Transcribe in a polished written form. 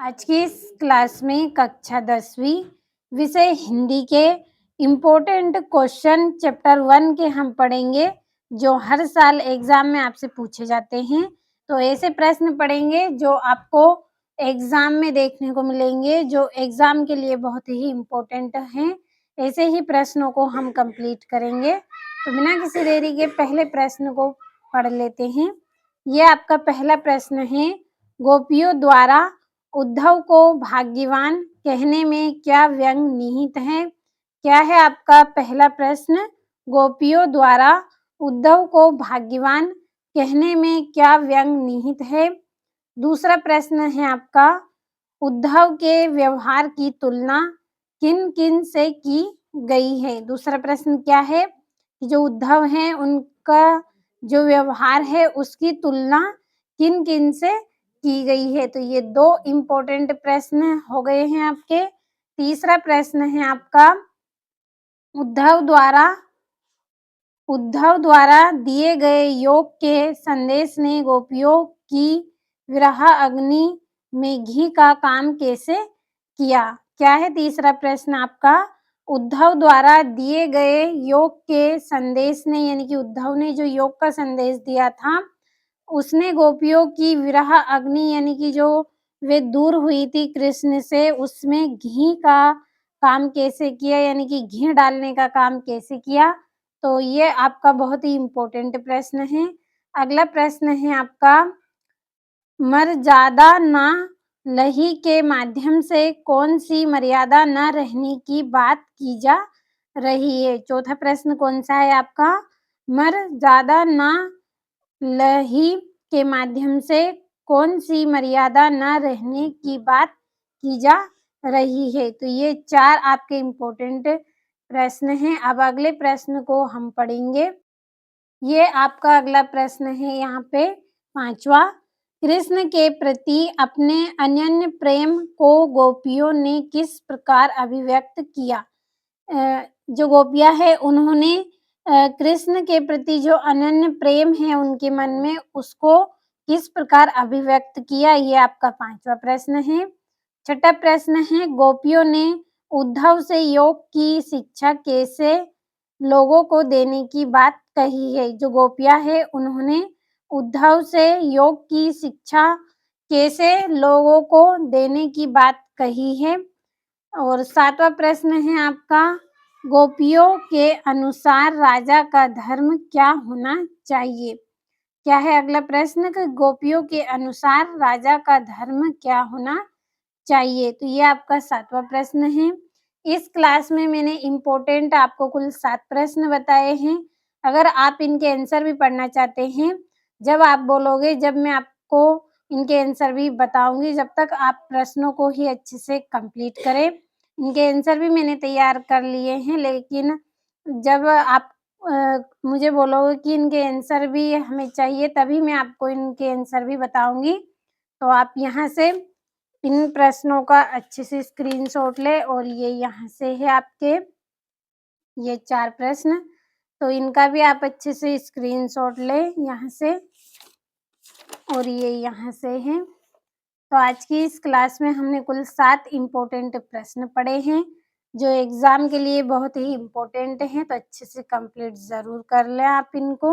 आज की इस क्लास में कक्षा 10वीं विषय हिंदी के इम्पोर्टेंट क्वेश्चन चैप्टर 1 के हम पढ़ेंगे, जो हर साल एग्जाम में आपसे पूछे जाते हैं। तो ऐसे प्रश्न पढ़ेंगे जो आपको एग्जाम में देखने को मिलेंगे, जो एग्जाम के लिए बहुत ही इम्पोर्टेंट हैं। ऐसे ही प्रश्नों को हम कंप्लीट करेंगे। तो बिना किसी देरी के पहले प्रश्न को पढ़ लेते हैं। ये आपका पहला प्रश्न है, गोपियों द्वारा उद्धव को भाग्यवान कहने में क्या व्यंग निहित है? क्या है आपका पहला प्रश्न? गोपियों द्वारा उद्धव को भाग्यवान कहने में क्या व्यंग निहित है? दूसरा प्रश्न है आपका, उद्धव के व्यवहार की तुलना किन-किन से की गई है? दूसरा प्रश्न क्या है कि जो उद्धव हैं उनका जो व्यवहार है उसकी तुलना किन-किन से की गई है? तो ये 2 इम्पोर्टेंट प्रश्न हो गए हैं आपके। तीसरा प्रश्न है आपका, उद्धव द्वारा दिए गए योग के संदेश ने गोपियों की विरह अग्नि में घी का काम कैसे किया? क्या है तीसरा प्रश्न आपका? उद्धव द्वारा दिए गए योग के संदेश ने, यानी कि उद्धव ने जो योग का संदेश दिया था, उसने गोपियों की विरह अग्नि यानी कि जो वे दूर हुई थी कृष्ण से, उसमें घी का काम कैसे किया, यानी कि घी डालने का काम कैसे किया? तो ये आपका बहुत ही इम्पोर्टेंट प्रश्न है। अगला प्रश्न है आपका, मर्यादा न लही के माध्यम से कौन सी मर्यादा न रहने की बात की जा रही है? चौथा प्रश्न कौन सा है आपका? मर्यादा न लही के माध्यम से कौन सी मर्यादा न रहने की बात की जा रही है? तो ये 4 आपके इम्पोर्टेंट प्रश्न हैं। अब अगले प्रश्न को हम पढ़ेंगे। ये आपका अगला प्रश्न है यहाँ पे 5वां, कृष्ण के प्रति अपने अनन्य प्रेम को गोपियों ने किस प्रकार अभिव्यक्त किया? जो गोपियाँ हैं उन्होंने कृष्ण के प्रति जो अनन्य प्रेम है उनके मन में, उसको किस प्रकार अभिव्यक्त किया? ये आपका 5वां प्रश्न है। छठा प्रश्न है, गोपियों ने उद्धव से योग की शिक्षा कैसे लोगों को देने की बात कही है? जो गोपियाँ हैं उन्होंने उद्धव से योग की शिक्षा कैसे लोगों को देने की बात कही है? और 7वां प्रश्न है आपका, गोपियों के अनुसार राजा का धर्म क्या होना चाहिए? क्या है अगला प्रश्न कि गोपियों के अनुसार राजा का धर्म क्या होना चाहिए? तो ये आपका 7वां प्रश्न है। इस क्लास में मैंने इम्पोर्टेंट आपको कुल 7 प्रश्न बताए हैं। अगर आप इनके आंसर भी पढ़ना चाहते हैं, जब आप बोलोगे, जब मैं आपको इनके आंसर भी बताऊँगी, जब तक आप प्रश्नों को ही अच्छे से कंप्लीट करें। इनके आंसर भी मैंने तैयार कर लिए हैं, लेकिन जब आप मुझे बोलोगे कि इनके आंसर भी हमें चाहिए, तभी मैं आपको इनके आंसर भी बताऊँगी। तो आप यहाँ से इन प्रश्नों का अच्छे से स्क्रीनशॉट लें, और ये यहाँ से है आपके ये 4 प्रश्न, तो इनका भी आप अच्छे से स्क्रीनशॉट लें यहाँ से, और ये यहाँ से हैं। तो आज की इस क्लास में हमने कुल 7 इम्पोर्टेंट प्रश्न पढ़े हैं, जो एग्ज़ाम के लिए बहुत ही इम्पोर्टेंट हैं, तो अच्छे से कंप्लीट ज़रूर कर लें आप इनको।